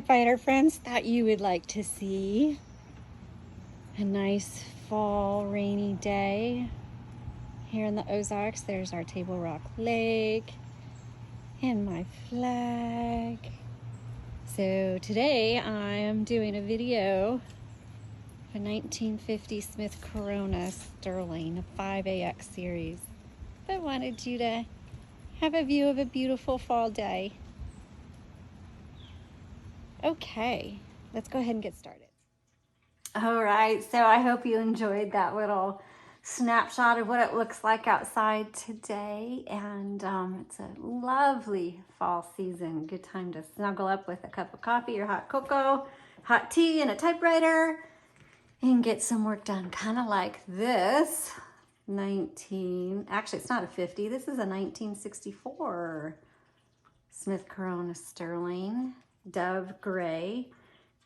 Typewriter friends thought you would like to see a nice fall rainy day here in the Ozarks. There's our Table Rock Lake and my flag. So today I am doing a video of a 1950 Smith Corona Sterling 5AX series. I wanted you to have a view of a beautiful fall day. Okay, let's go ahead and get started. All right, so I hope you enjoyed that little snapshot of what it looks like outside today. And it's a lovely fall season. Good time to snuggle up with a cup of coffee or hot cocoa, hot tea, and a typewriter and get some work done. Kind of like this actually it's not a 50, this is a 1964 Smith Corona Sterling. Dove gray.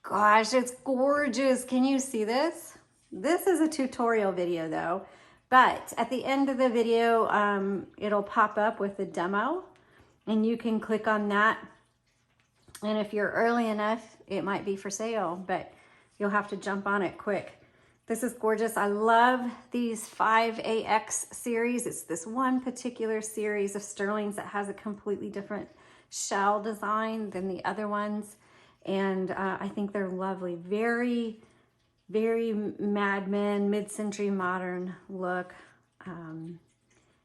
Gosh, it's gorgeous. Can you see this? This is a tutorial video though, but at the end of the video, it'll pop up with a demo and you can click on that. And if you're early enough, it might be for sale, but you'll have to jump on it quick. This is gorgeous. I love these 5AX series. It's this one particular series of Sterlings that has a completely different shell design than the other ones, and I think they're lovely. Very, very Mad Men, mid-century modern look.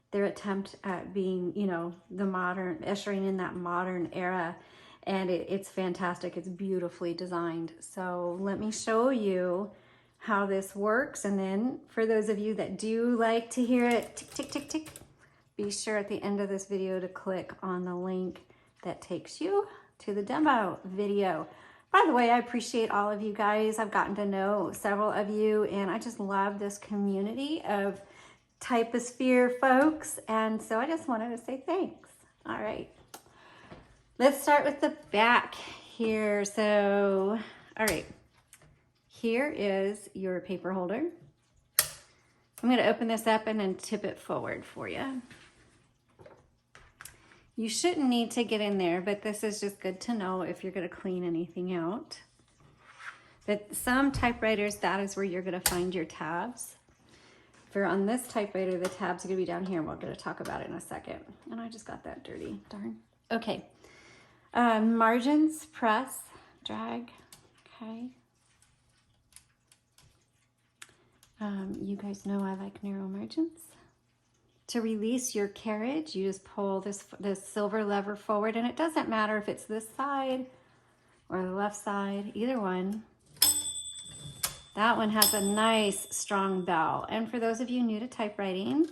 Their attempt at being, you know, the modern, ushering in that modern era, and it's fantastic. It's beautifully designed. So let me show you how this works, and then for those of you that do like to hear it tick, tick, tick, tick, be sure at the end of this video to click on the link that takes you to the demo video. By the way, I appreciate all of you guys. I've gotten to know several of you, and I just love this community of Typosphere folks, and so I just wanted to say thanks. All right, let's start with the back here. So, all right, here is your paper holder. I'm gonna open this up and then tip it forward for you. You shouldn't need to get in there, but this is just good to know if you're gonna clean anything out. But some typewriters, that is where you're gonna find your tabs. For on this typewriter, the tabs are gonna be down here, and we're gonna talk about it in a second. And I just got that dirty, darn. Okay, margins, press, drag, okay. You guys know I like narrow margins. To release your carriage, you just pull this silver lever forward, and it doesn't matter if it's this side or the left side, either one. That one has a nice strong bell. And for those of you new to typewriting,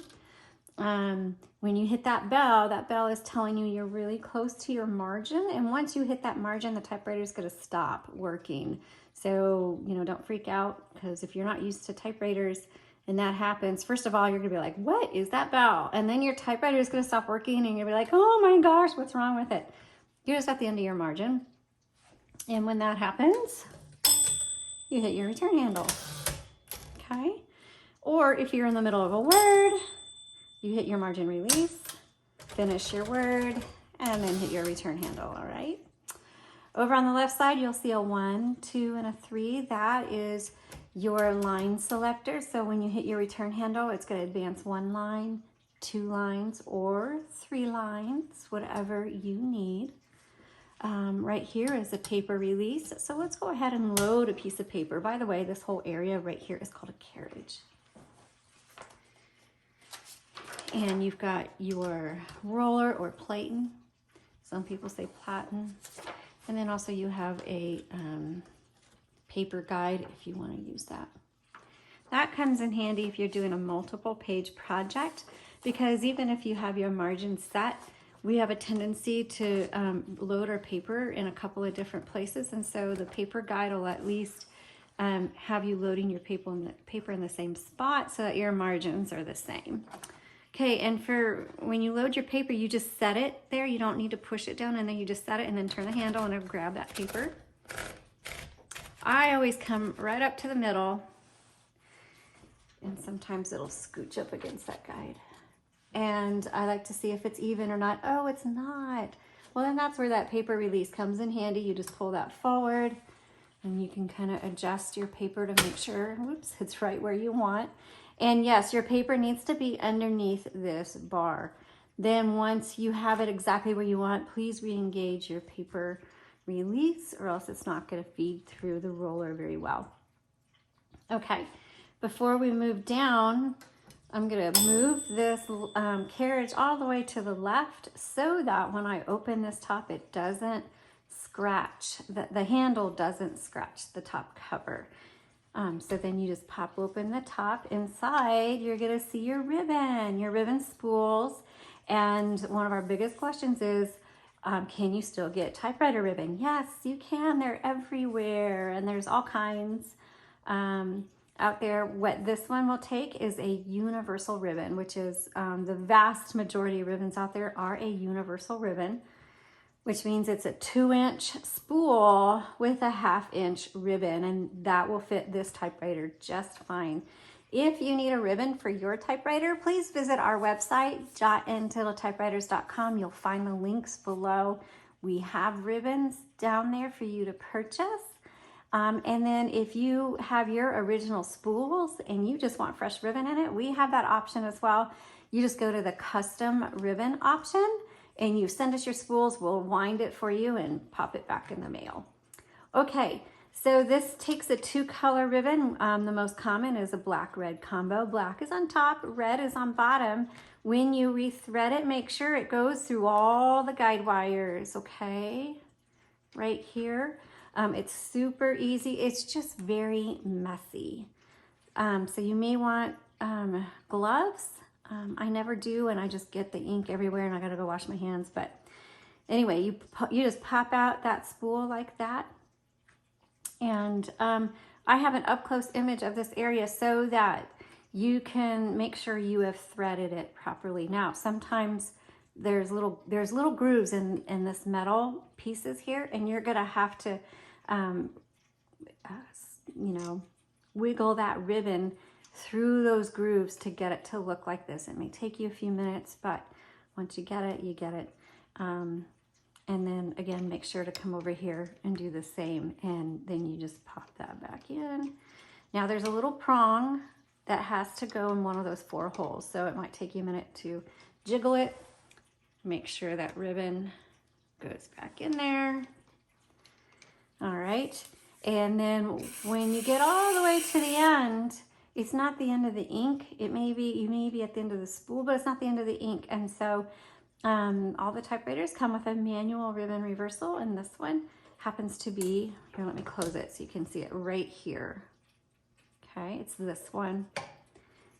when you hit that bell is telling you you're really close to your margin. And once you hit that margin, the typewriter is going to stop working. So, you know, don't freak out, because if you're not used to typewriters, and that happens, first of all, you're gonna be like, what is that bell? And then your typewriter is gonna stop working and you're gonna be like, oh my gosh, what's wrong with it? You're just at the end of your margin. And when that happens, you hit your return handle, okay? Or if you're in the middle of a word, you hit your margin release, finish your word, and then hit your return handle, all right? Over on the left side, you'll see a 1, 2, and a 3. That is your line selector. So when you hit your return handle, it's going to advance 1 line, 2 lines, or 3 lines, whatever you need. Right here is a paper release. So let's go ahead and load a piece of paper. By the way, this whole area right here is called a carriage. And you've got your roller or platen. Some people say platen. And then also you have a paper guide if you want to use that. That comes in handy if you're doing a multiple page project, because even if you have your margin set, we have a tendency to load our paper in a couple of different places. And so the paper guide will at least have you loading your paper in the same spot so that your margins are the same. Okay, and for when you load your paper, you just set it there. You don't need to push it down, and then you just set it and then turn the handle and it'll grab that paper. I always come right up to the middle, and sometimes it'll scooch up against that guide. And I like to see if it's even or not. Oh, it's not. Well, then that's where that paper release comes in handy. You just pull that forward and you can kind of adjust your paper to make sure, whoops, it's right where you want. And yes, your paper needs to be underneath this bar. Then once you have it exactly where you want, please re-engage your paper release or else it's not going to feed through the roller very well. Okay, before we move down, I'm going to move this carriage all the way to the left so that when I open this top, it doesn't scratch, the handle doesn't scratch the top cover. So then you just pop open the top. Inside, you're going to see your ribbon spools. And one of our biggest questions is, can you still get typewriter ribbon? Yes, you can. They're everywhere, and there's all kinds out there. What this one will take is a universal ribbon, which is the vast majority of ribbons out there are a universal ribbon, which means it's a 2-inch spool with a 1/2-inch ribbon, and that will fit this typewriter just fine. If you need a ribbon for your typewriter, please visit our website, jotandtittletypewriters.com. You'll find the links below. We have ribbons down there for you to purchase. And then if you have your original spools and you just want fresh ribbon in it, we have that option as well. You just go to the custom ribbon option and you send us your spools. We'll wind it for you and pop it back in the mail. Okay. So this takes a 2-color ribbon. The most common is a black-red combo. Black is on top, red is on bottom. When you rethread it, make sure it goes through all the guide wires, okay? Right here. It's super easy. It's just very messy. So you may want gloves. I never do, and I just get the ink everywhere, and I gotta go wash my hands. But anyway, you just pop out that spool like that. And I have an up-close image of this area so that you can make sure you have threaded it properly. Now, sometimes there's little grooves in this metal pieces here, and you're gonna have to, wiggle that ribbon through those grooves to get it to look like this. It may take you a few minutes, but once you get it, you get it. And then again, make sure to come over here and do the same. And then you just pop that back in. Now there's a little prong that has to go in one of those 4 holes. So it might take you a minute to jiggle it. Make sure that ribbon goes back in there. All right. And then when you get all the way to the end, it's not the end of the ink. You may be at the end of the spool, but it's not the end of the ink. And so all the typewriters come with a manual ribbon reversal, and this one happens to be, here, let me close it so you can see it right here. Okay, it's this one.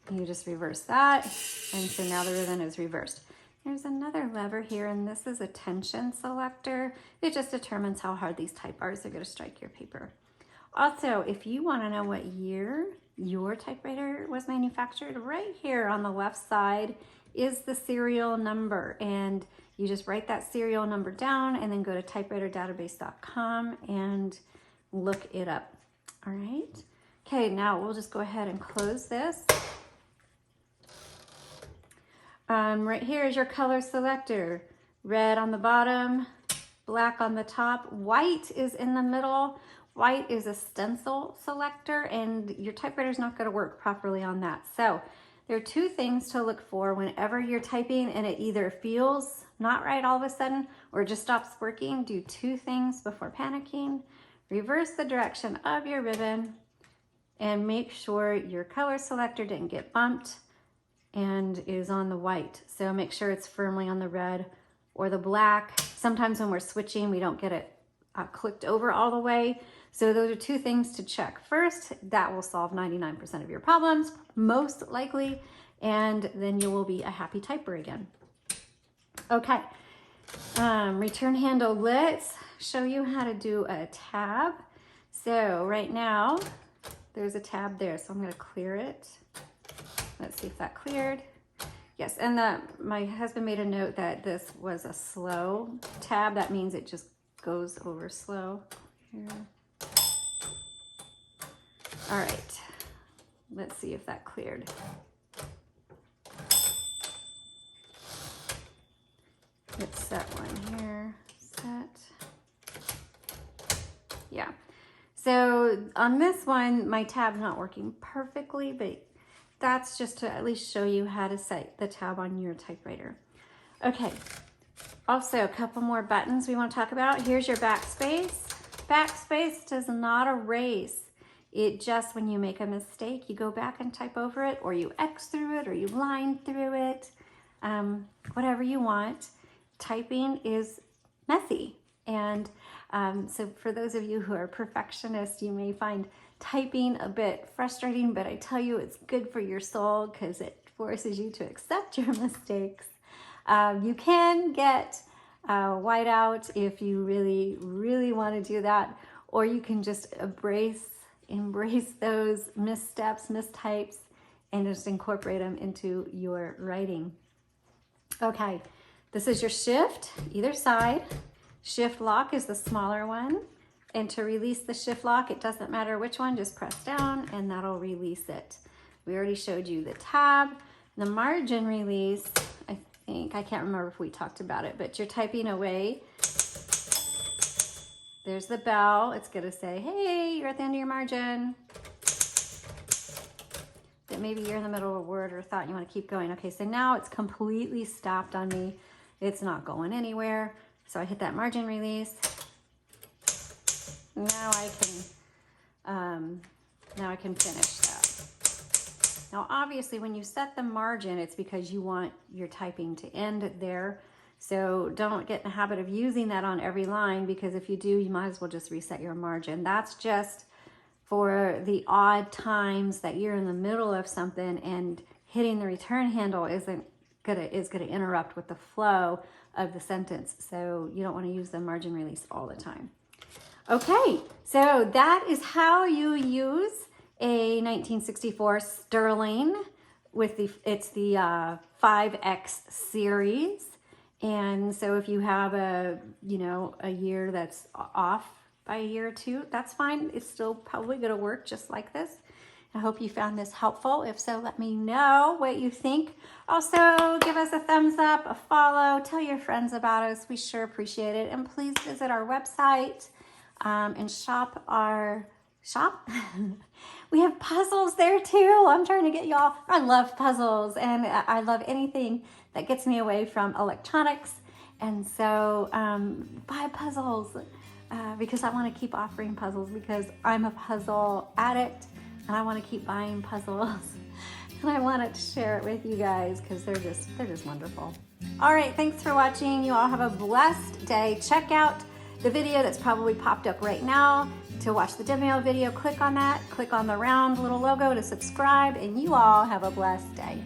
You just reverse that, and so now the ribbon is reversed. There's another lever here, and this is a tension selector. It just determines how hard these type bars are going to strike your paper. Also, if you want to know what year your typewriter was manufactured, right here on the left side is the serial number, and you just write that serial number down and then go to typewriterdatabase.com and look it up. All right. Okay, now we'll just go ahead and close this. Right here is your color selector. Red on the bottom, black on the top, white is in the middle. White is a stencil selector, and your typewriter is not going to work properly on that. So there are 2 things to look for whenever you're typing and it either feels not right all of a sudden or just stops working. Do 2 things before panicking. Reverse the direction of your ribbon and make sure your color selector didn't get bumped and is on the white. So make sure it's firmly on the red or the black. Sometimes when we're switching, we don't get it clicked over all the way. So those are 2 things to check. First, that will solve 99% of your problems, most likely, and then you will be a happy typer again. Okay, return handle. Let's show you how to do a tab. So right now, there's a tab there, so I'm gonna clear it. Let's see if that cleared. Yes, and my husband made a note that this was a slow tab. That means it just goes over slow. Here. All right, let's see if that cleared. Let's set one here. So on this one, my tab's not working perfectly, but that's just to at least show you how to set the tab on your typewriter. Okay, also a couple more buttons we want to talk about. Here's your backspace. Backspace does not erase. It just, when you make a mistake, you go back and type over it, or you X through it, or you line through it, whatever you want. Typing is messy. And so for those of you who are perfectionists, you may find typing a bit frustrating, but I tell you it's good for your soul because it forces you to accept your mistakes. You can get whiteout if you really, really want to do that, or you can just embrace those missteps, mistypes, and just incorporate them into your writing. Okay, this is your shift, either side. Shift lock is the smaller one. And to release the shift lock, it doesn't matter which one, just press down and that'll release it. We already showed you the tab. The margin release, I can't remember if we talked about it, but you're typing away. There's the bell. It's gonna say, hey, you're at the end of your margin. That maybe you're in the middle of a word or thought you wanna keep going. Okay, so now it's completely stopped on me. It's not going anywhere. So I hit that margin release. Now I can finish that. Now, obviously, when you set the margin, it's because you want your typing to end there. So don't get in the habit of using that on every line, because if you do, you might as well just reset your margin. That's just for the odd times that you're in the middle of something and hitting the return handle is gonna interrupt with the flow of the sentence. So you don't want to use the margin release all the time. Okay, so that is how you use a 1964 Sterling with it's the 5X series. And so if you have a year that's off by a year or two, that's fine. It's still probably going to work just like this. I hope you found this helpful. If so, let me know what you think. Also, give us a thumbs up, a follow, tell your friends about us. We sure appreciate it. And please visit our website and shop our shop. We have puzzles there too. I'm trying to get y'all. I love puzzles, and I love anything that gets me away from electronics. And so buy puzzles because I want to keep offering puzzles, because I'm a puzzle addict and I want to keep buying puzzles. And I wanted to share it with you guys because they're just wonderful. All right, thanks for watching. You all have a blessed day. Check out the video that's probably popped up right now. To watch the demo video, click on that. Click on the round little logo to subscribe, and you all have a blessed day.